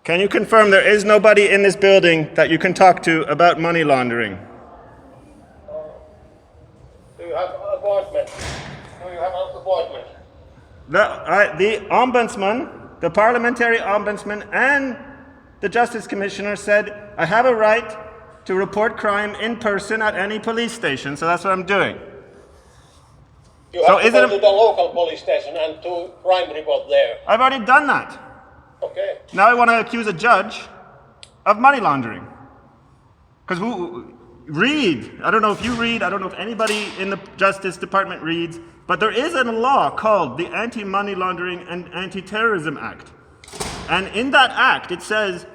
Can you confirm there is nobody in this building that you can talk to about money laundering? Do you have appointment? Do you have an appointment? The ombudsman, the parliamentary ombudsman, and the Justice Commissioner said, I have a right to report crime in person at any police station, so that's what I'm doing. You have to go to the local police station and do crime report there. I've already done that. Okay. Now I want to accuse a judge of money laundering. Because I don't know if you read, I don't know if anybody in the Justice Department reads, but there is a law called the Anti-Money Laundering and Anti-Terrorism Act. And in that act, it says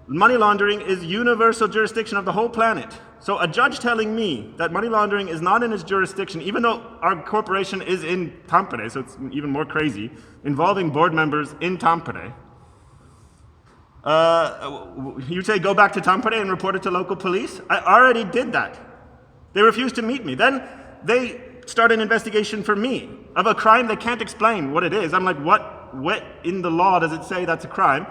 money laundering is universal jurisdiction of the whole planet. So a judge telling me that money laundering is not in his jurisdiction, even though our corporation is in Tampere, so it's even more crazy, involving board members in Tampere. You say go back to Tampere and report it to local police? I already did that. They refused to meet me. Then they start an investigation for me of a crime they can't explain what it is. I'm like, what in the law does it say that's a crime?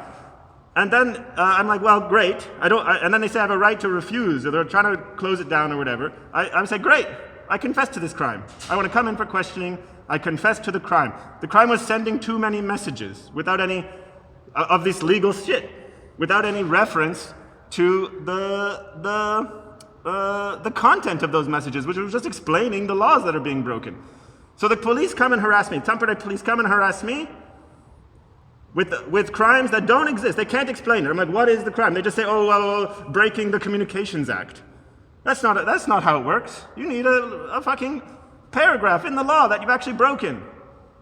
And then I'm like, well, great. And then they say I have a right to refuse, or they're trying to close it down or whatever. I say, great, I confess to this crime. I want to come in for questioning. I confess to the crime. The crime was sending too many messages without any of this legal shit, without any reference to the content of those messages, which was just explaining the laws that are being broken. So the police come and harass me. Tampere police come and harass me with crimes that don't exist. They can't explain it. I'm like, what is the crime? They just say, oh, well, breaking the Communications Act. That's not how it works. You need a fucking paragraph in the law that you've actually broken.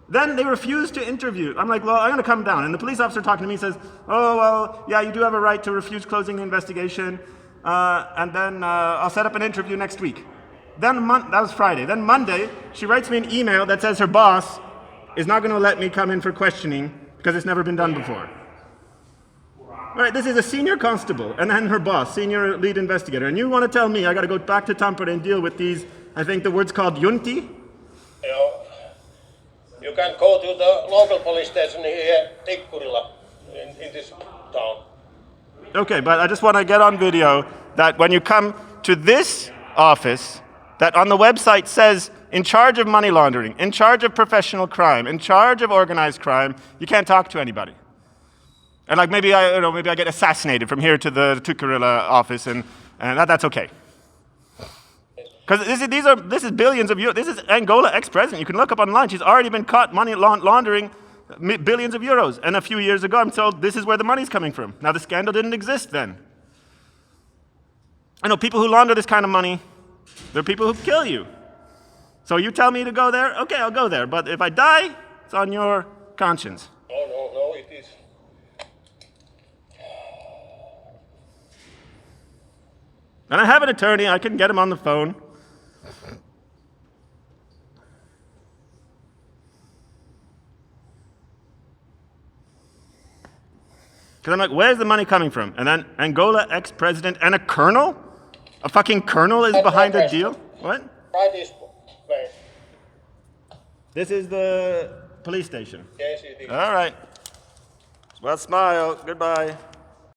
Then they refuse to interview. I'm like, well, I'm going to come down. And the police officer talking to me says, oh, well, yeah, you do have a right to refuse closing the investigation. And then I'll set up an interview next week. Then that was Friday. Then Monday, she writes me an email that says her boss is not going to let me come in for questioning because it's never been done before. All right, this is a senior constable, and then her boss, senior lead investigator. And you want to tell me I got to go back to Tampere and deal with these, I think the word's called junti? You can go to the local police station here, Tikkurila, in this town. Okay, but I just want to get on video that when you come to this office, that on the website says, in charge of money laundering, in charge of professional crime, in charge of organized crime, you can't talk to anybody. And like maybe I get assassinated from here to the Tikkurila office, and that's okay. Because this is billions of euros. This is Angola ex-president. You can look up online. She's already been caught money laundering billions of euros. And a few years ago, I'm told this is where the money's coming from. Now, the scandal didn't exist then. I know people who launder this kind of money, they're people who kill you. So you tell me to go there? Okay, I'll go there. But if I die, it's on your conscience. No, it is. And I have an attorney. I can get him on the phone. Because I'm like, where's the money coming from? And then Angola ex-president and a colonel? A fucking colonel is behind the deal? What? Right this way. This is the police station? Yes, it is. All right. Well, smile. Goodbye.